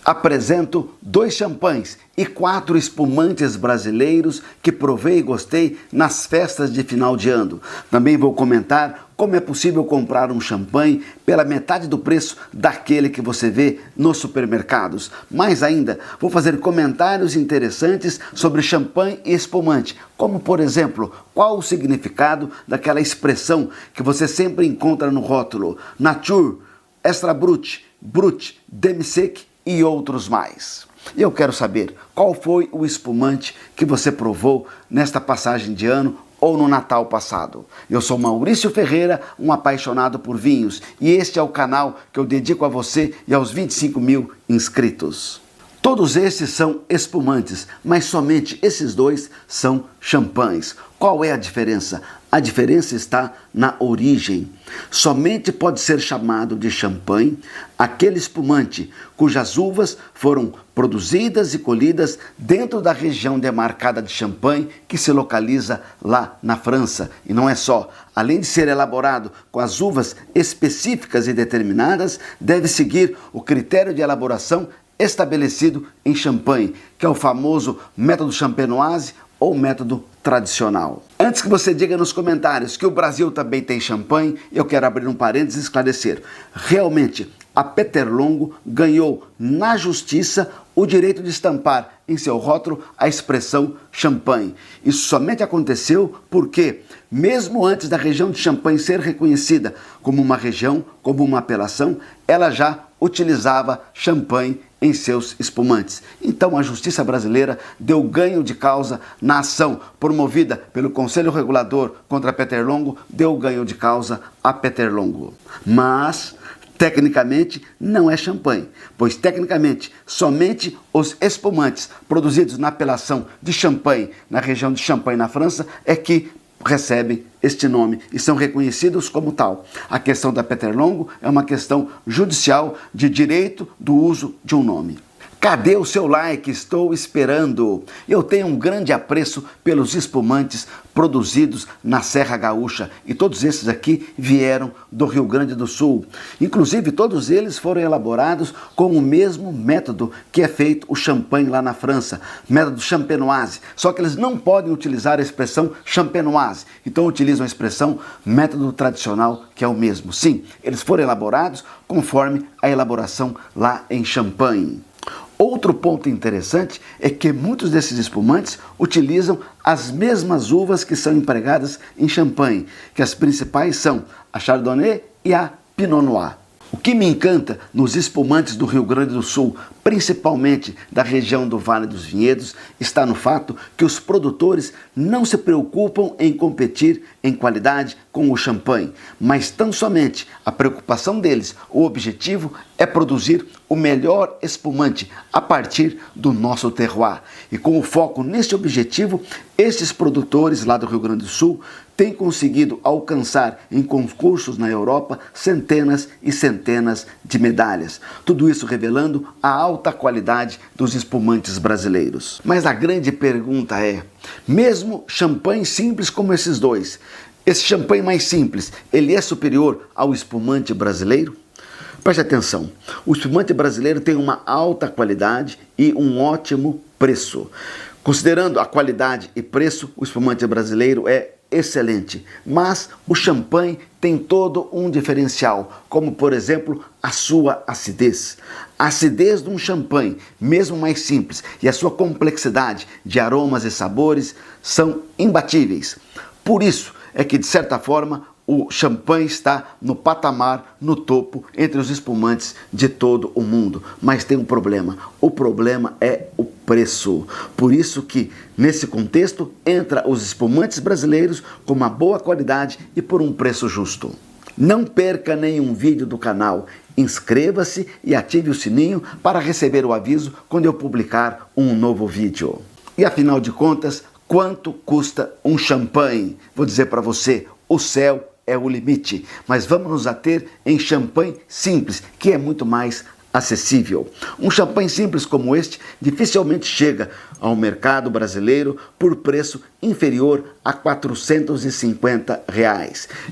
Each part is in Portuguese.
Apresento 2 champanhes e 4 espumantes brasileiros que provei e gostei nas festas de final de ano. Também vou comentar como é possível comprar um champanhe pela metade do preço daquele que você vê nos supermercados. Mais ainda, vou fazer comentários interessantes sobre champanhe e espumante, como por exemplo, qual o significado daquela expressão que você sempre encontra no rótulo: Nature, Extra Brut, Brut, Demi-Sec e outros mais. Eu quero saber qual foi o espumante que você provou nesta passagem de ano ou no Natal passado. Eu sou Maurício Ferreira, um apaixonado por vinhos, e este é o canal que eu dedico a você e aos 25 mil inscritos. Todos esses são espumantes, mas somente esses 2 são champanhes. Qual é a diferença? A diferença está na origem. Somente pode ser chamado de champanhe aquele espumante cujas uvas foram produzidas e colhidas dentro da região demarcada de Champagne, que se localiza lá na França. E não é só. Além de ser elaborado com as uvas específicas e determinadas, deve seguir o critério de elaboração estabelecido em Champagne, que é o famoso método champenoise ou método tradicional. Antes que você diga nos comentários que o Brasil também tem champanhe, eu quero abrir um parênteses e esclarecer. Realmente, a Peter Longo ganhou na justiça o direito de estampar em seu rótulo a expressão champanhe. Isso somente aconteceu porque, mesmo antes da região de Champagne ser reconhecida como uma região, como uma apelação, ela já utilizava champanhe em seus espumantes. Então a justiça brasileira deu ganho de causa na ação promovida pelo Conselho Regulador contra a Peter Longo, deu ganho de causa a Peter Longo. Mas tecnicamente não é champanhe, pois tecnicamente somente os espumantes produzidos na apelação de Champagne, na região de Champagne na França, é que recebem este nome e são reconhecidos como tal. A questão da Peter Longo é uma questão judicial de direito do uso de um nome. Cadê o seu like? Estou esperando. Eu tenho um grande apreço pelos espumantes produzidos na Serra Gaúcha e todos esses aqui vieram do Rio Grande do Sul. Inclusive todos eles foram elaborados com o mesmo método que é feito o champanhe lá na França, método champenoise. Só que eles não podem utilizar a expressão champenoise, então utilizam a expressão método tradicional, que é o mesmo. Sim, eles foram elaborados conforme a elaboração lá em Champagne. Outro ponto interessante é que muitos desses espumantes utilizam as mesmas uvas que são empregadas em Champagne, que as principais são a Chardonnay e a Pinot Noir. O que me encanta nos espumantes do Rio Grande do Sul, principalmente da região do Vale dos Vinhedos, está no fato que os produtores não se preocupam em competir em qualidade com o champanhe, mas tão somente a preocupação deles, o objetivo é produzir o melhor espumante a partir do nosso terroir. E com o foco neste objetivo, estes produtores lá do Rio Grande do Sul têm conseguido alcançar em concursos na Europa centenas e centenas de medalhas. Tudo isso revelando a alta qualidade dos espumantes brasileiros. Mas a grande pergunta é, mesmo champanhe simples como esses 2, esse champanhe mais simples, ele é superior ao espumante brasileiro? Preste atenção, o espumante brasileiro tem uma alta qualidade e um ótimo preço. Considerando a qualidade e preço, o espumante brasileiro é excelente, mas o champanhe tem todo um diferencial, como por exemplo a sua acidez. A acidez de um champanhe, mesmo mais simples, e a sua complexidade de aromas e sabores são imbatíveis. Por isso é que, de certa forma, o champanhe está no patamar, no topo, entre os espumantes de todo o mundo. Mas tem um problema. O problema é o preço. Por isso que, nesse contexto, entra os espumantes brasileiros com uma boa qualidade e por um preço justo. Não perca nenhum vídeo do canal. Inscreva-se e ative o sininho para receber o aviso quando eu publicar um novo vídeo. E afinal de contas, quanto custa um champanhe? Vou dizer para você, o céu é o limite, mas vamos nos ater em champanhe simples, que é muito mais acessível. Um champanhe simples como este dificilmente chega ao mercado brasileiro por preço inferior a R$ 450.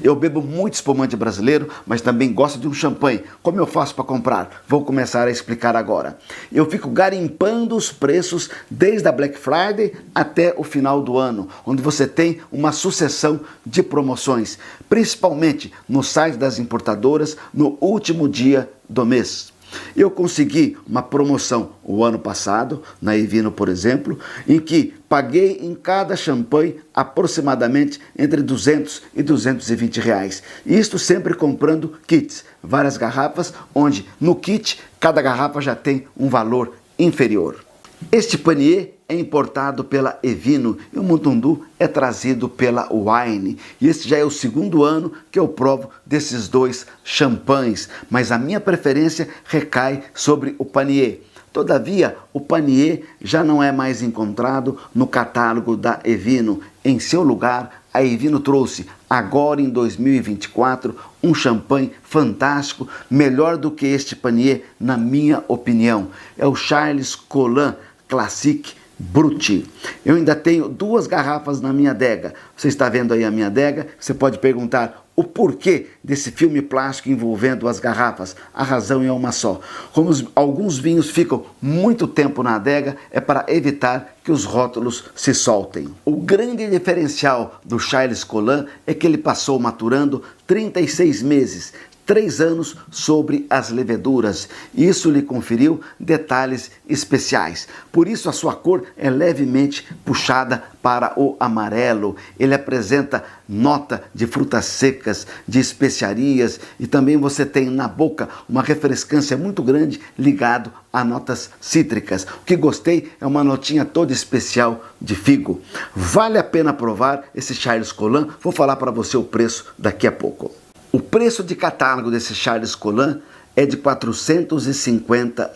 Eu bebo muito espumante brasileiro, mas também gosto de um champanhe. Como eu faço para comprar? Vou começar a explicar agora. Eu fico garimpando os preços desde a Black Friday até o final do ano, onde você tem uma sucessão de promoções, principalmente no site das importadoras no último dia do mês. Eu consegui uma promoção o ano passado, na Evino, por exemplo, em que paguei em cada champanhe aproximadamente entre 200 e 220 reais. Isto sempre comprando kits, várias garrafas, onde no kit cada garrafa já tem um valor inferior. Este panier é importado pela Evino e o Mutundu é trazido pela Wine. E este já é o segundo ano que eu provo desses dois champanhes, mas a minha preferência recai sobre o panier. Todavia, o panier já não é mais encontrado no catálogo da Evino. Em seu lugar, a Evino trouxe, agora em 2024, um champanhe fantástico, melhor do que este panier, na minha opinião. É o Charles Colin Classique Brut. Eu ainda tenho 2 garrafas na minha adega. Você está vendo aí a minha adega? Você pode perguntar o porquê desse filme plástico envolvendo as garrafas. A razão é uma só. Como alguns vinhos ficam muito tempo na adega, é para evitar que os rótulos se soltem. O grande diferencial do Charles Colin é que ele passou maturando 36 meses, 3 anos sobre as leveduras. Isso lhe conferiu detalhes especiais. Por isso a sua cor é levemente puxada para o amarelo. Ele apresenta nota de frutas secas, de especiarias, e também você tem na boca uma refrescância muito grande ligado a notas cítricas. O que gostei é uma notinha toda especial de figo. Vale a pena provar esse Charles Colin. Vou falar para você o preço daqui a pouco. O preço de catálogo desse Charles Colin é de R$ 450,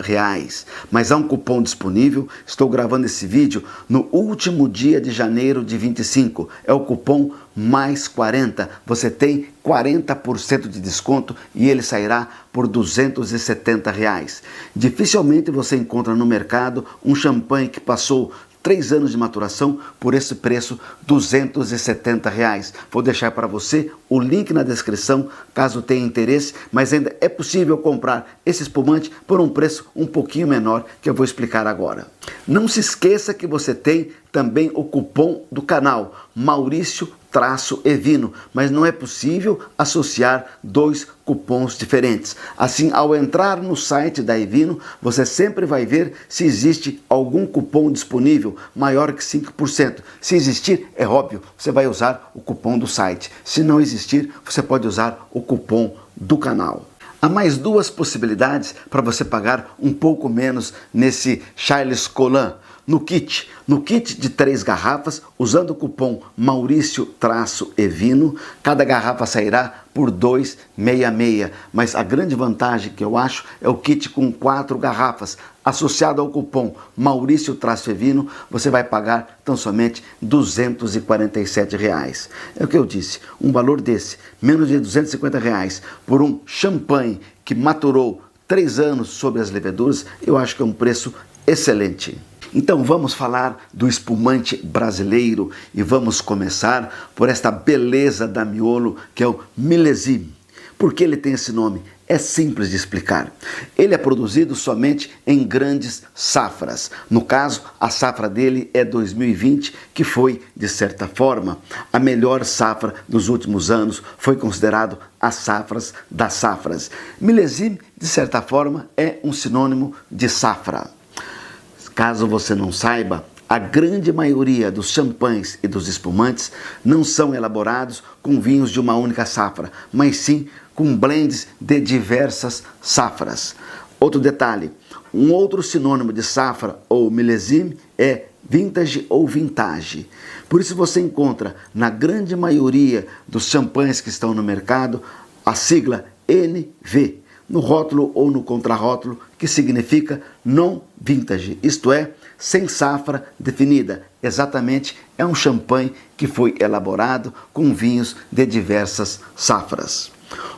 mas há um cupom disponível. Estou gravando esse vídeo no último dia de janeiro de 25. É o cupom mais 40. Você tem 40% de desconto e ele sairá por R$ 270. Dificilmente você encontra no mercado um champanhe que passou 3 anos de maturação por esse preço, R$ 270. Vou deixar para você o link na descrição, caso tenha interesse, mas ainda é possível comprar esse espumante por um preço um pouquinho menor, que eu vou explicar agora. Não se esqueça que você tem também o cupom do canal, Maurício-Evino, mas não é possível associar 2 cupons diferentes. Assim, ao entrar no site da Evino, você sempre vai ver se existe algum cupom disponível maior que 5%. Se existir, é óbvio, você vai usar o cupom do site. Se não existir, você pode usar o cupom do canal. Há mais 2 possibilidades para você pagar um pouco menos nesse Charles Colin. No kit de 3 garrafas, usando o cupom Maurício-Evino, cada garrafa sairá por R$ 2,66. Mas a grande vantagem que eu acho é o kit com 4 garrafas. Associado ao cupom Maurício-Evino, você vai pagar tão somente R$ 247. É o que eu disse, um valor desse, menos de R$ 250 por um champanhe que maturou 3 anos sobre as leveduras, eu acho que é um preço excelente. Então vamos falar do espumante brasileiro e vamos começar por esta beleza da Miolo, que é o Millésime. Por que ele tem esse nome? É simples de explicar. Ele é produzido somente em grandes safras. No caso, a safra dele é 2020, que foi, de certa forma, a melhor safra dos últimos anos. Foi considerado as safras das safras. Millésime, de certa forma, é um sinônimo de safra. Caso você não saiba, a grande maioria dos champanhes e dos espumantes não são elaborados com vinhos de uma única safra, mas sim com blends de diversas safras. Outro detalhe, um outro sinônimo de safra ou millésime é vintage ou vintage. Por isso você encontra na grande maioria dos champanhes que estão no mercado a sigla NV, no rótulo ou no contrarótulo, que significa non-vintage, isto é, sem safra definida. Exatamente, é um champanhe que foi elaborado com vinhos de diversas safras.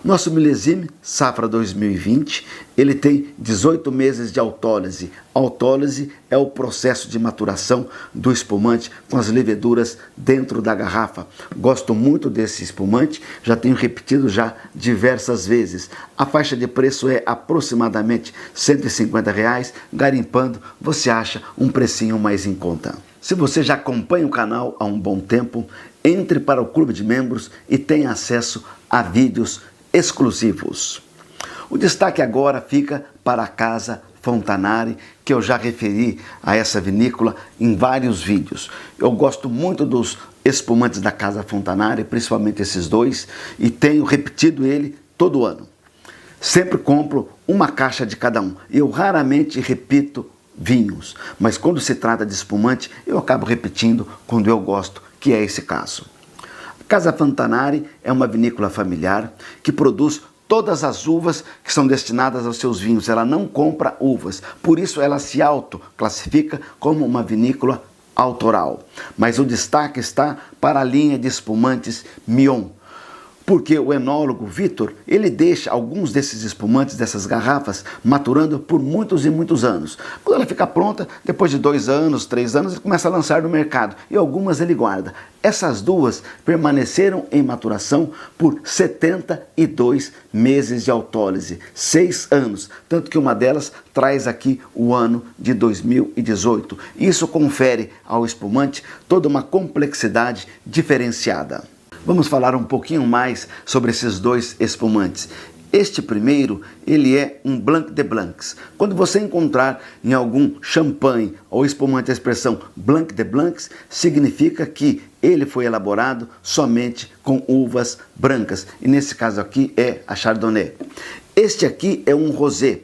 Nosso milesime, safra 2020, ele tem 18 meses de autólise. Autólise é o processo de maturação do espumante com as leveduras dentro da garrafa. Gosto muito desse espumante, já tenho repetido já diversas vezes. A faixa de preço é aproximadamente R$ 150, garimpando você acha um precinho mais em conta. Se você já acompanha o canal há um bom tempo, entre para o clube de membros e tenha acesso a vídeos exclusivos. O destaque agora fica para a Casa Fontanari, que eu já referi a essa vinícola em vários vídeos. Eu gosto muito dos espumantes da Casa Fontanari, principalmente esses dois, e tenho repetido ele todo ano. Sempre compro uma caixa de cada um. Eu raramente repito vinhos, mas quando se trata de espumante, eu acabo repetindo quando eu gosto, que é esse caso. A Casa Fontanari é uma vinícola familiar que produz todas as uvas que são destinadas aos seus vinhos. Ela não compra uvas, por isso ela se autoclassifica como uma vinícola autoral. Mas o destaque está para a linha de espumantes Mion, porque o enólogo Vitor, ele deixa alguns desses espumantes, dessas garrafas, maturando por muitos e muitos anos. Quando ela fica pronta, depois de 2 anos, 3 anos, ele começa a lançar no mercado, e algumas ele guarda. Essas duas permaneceram em maturação por 72 meses de autólise, 6 anos, tanto que uma delas traz aqui o ano de 2018. Isso confere ao espumante toda uma complexidade diferenciada. Vamos falar um pouquinho mais sobre esses dois espumantes. Este primeiro, ele é um Blanc de Blancs. Quando você encontrar em algum champanhe ou espumante a expressão Blanc de Blancs, significa que ele foi elaborado somente com uvas brancas. E nesse caso aqui é a Chardonnay. Este aqui é um rosé.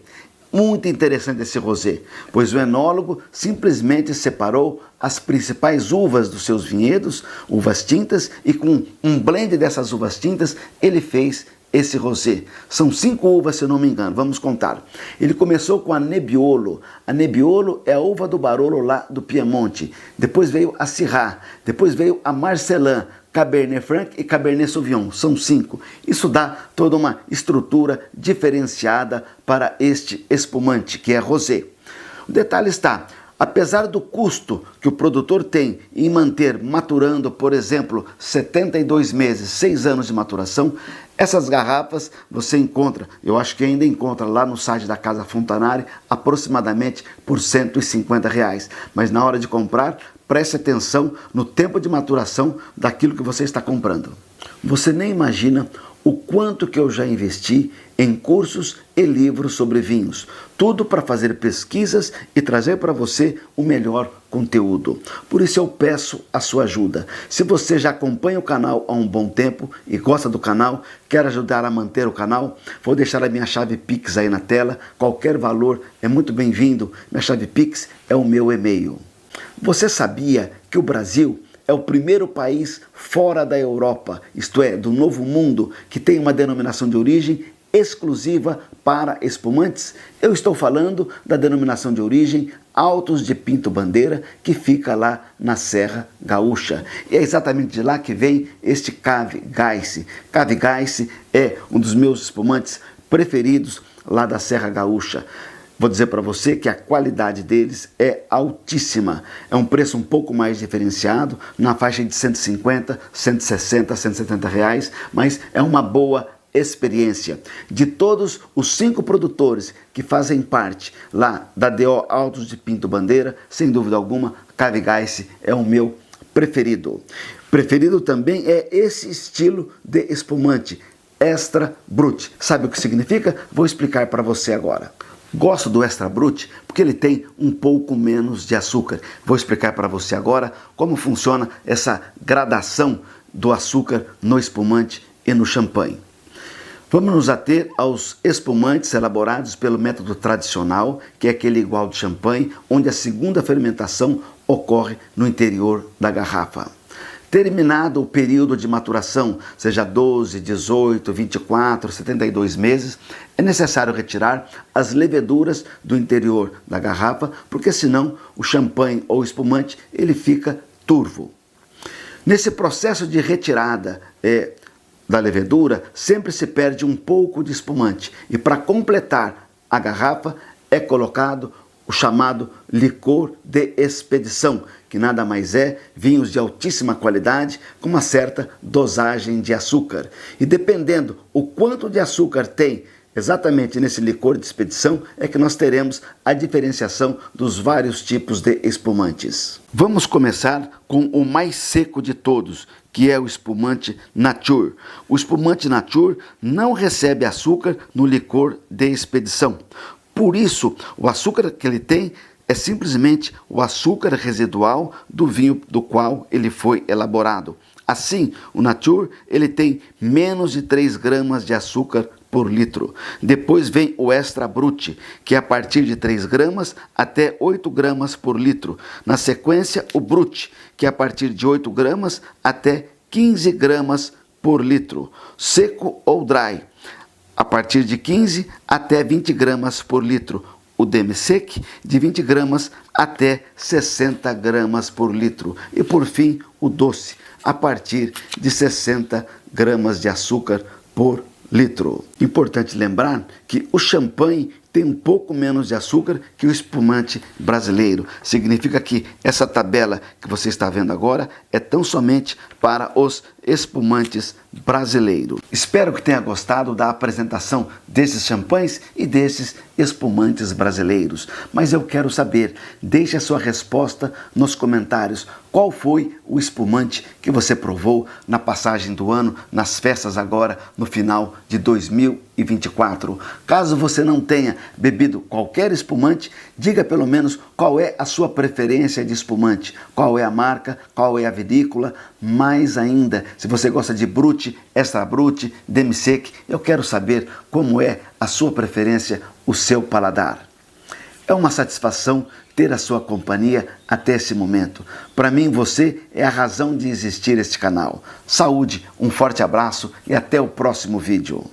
Muito interessante esse rosé, pois o enólogo simplesmente separou as principais uvas dos seus vinhedos, uvas tintas, e com um blend dessas uvas tintas, ele fez esse rosé. São 5 uvas, se eu não me engano, vamos contar. Ele começou com a Nebbiolo. A Nebbiolo é a uva do Barolo lá do Piemonte. Depois veio a Syrah, depois veio a Marcelin, Cabernet Franc e Cabernet Sauvignon, são 5. Isso dá toda uma estrutura diferenciada para este espumante, que é rosé. O detalhe está, apesar do custo que o produtor tem em manter maturando, por exemplo, 72 meses, 6 anos de maturação, essas garrafas você encontra, eu acho que ainda encontra lá no site da Casa Fontanari, aproximadamente por R$ 150. Mas na hora de comprar, preste atenção no tempo de maturação daquilo que você está comprando. Você nem imagina o quanto que eu já investi em cursos e livros sobre vinhos. Tudo para fazer pesquisas e trazer para você o melhor conteúdo. Por isso eu peço a sua ajuda. Se você já acompanha o canal há um bom tempo e gosta do canal, quer ajudar a manter o canal, vou deixar a minha chave Pix aí na tela. Qualquer valor é muito bem-vindo. Minha chave Pix é o meu e-mail. Você sabia que o Brasil é o primeiro país fora da Europa, isto é, do Novo Mundo, que tem uma denominação de origem exclusiva para espumantes? Eu estou falando da denominação de origem Altos de Pinto Bandeira, que fica lá na Serra Gaúcha. E é exatamente de lá que vem este Cave Geiss. Cave Geiss é um dos meus espumantes preferidos lá da Serra Gaúcha. Vou dizer para você que a qualidade deles é altíssima. É um preço um pouco mais diferenciado, na faixa de 150, 160, 170 reais, mas é uma boa experiência. De todos os 5 produtores que fazem parte lá da DO Altos de Pinto Bandeira, sem dúvida alguma, Cave Geiss é o meu preferido. Preferido também é esse estilo de espumante, Extra Brut. Sabe o que significa? Vou explicar para você agora. Gosto do Extra Brut porque ele tem um pouco menos de açúcar. Vou explicar para você agora como funciona essa gradação do açúcar no espumante e no champanhe. Vamos nos ater aos espumantes elaborados pelo método tradicional, que é aquele igual de champanhe, onde a segunda fermentação ocorre no interior da garrafa. Terminado o período de maturação, seja 12, 18, 24, 72 meses, é necessário retirar as leveduras do interior da garrafa, porque senão o champanhe ou espumante ele fica turvo. Nesse processo de retirada, da levedura, sempre se perde um pouco de espumante. E para completar a garrafa é colocado o chamado licor de expedição, que nada mais é vinhos de altíssima qualidade com uma certa dosagem de açúcar. E dependendo o quanto de açúcar tem exatamente nesse licor de expedição, é que nós teremos a diferenciação dos vários tipos de espumantes. Vamos começar com o mais seco de todos, que é o espumante Nature. O espumante Nature não recebe açúcar no licor de expedição. Por isso, o açúcar que ele tem é simplesmente o açúcar residual do vinho do qual ele foi elaborado. Assim, o Nature ele tem menos de 3 gramas de açúcar por litro. Depois vem o Extra Brut, que é a partir de 3 gramas até 8 gramas por litro. Na sequência, o Brut, que é a partir de 8 gramas até 15 gramas por litro. Seco ou Dry, a partir de 15 até 20 gramas por litro. O Demi-Sec, de 20 gramas até 60 gramas por litro. E por fim, o doce, a partir de 60 gramas de açúcar por litro. Importante lembrar que o champanhe tem um pouco menos de açúcar que o espumante brasileiro. Significa que essa tabela que você está vendo agora é tão somente para os espumantes brasileiros. Espero que tenha gostado da apresentação desses champanhes e desses espumantes brasileiros. Mas eu quero saber, deixe a sua resposta nos comentários. Qual foi o espumante que você provou na passagem do ano, nas festas agora, no final de 2024? Caso você não tenha bebido qualquer espumante, diga pelo menos qual é a sua preferência de espumante, qual é a marca, qual é a vinícola. Mais ainda, se você gosta de Brut, Extra Brut, Demi-Sec, eu quero saber como é a sua preferência, o seu paladar. É uma satisfação ter a sua companhia até esse momento. Para mim, você é a razão de existir este canal. Saúde, um forte abraço e até o próximo vídeo.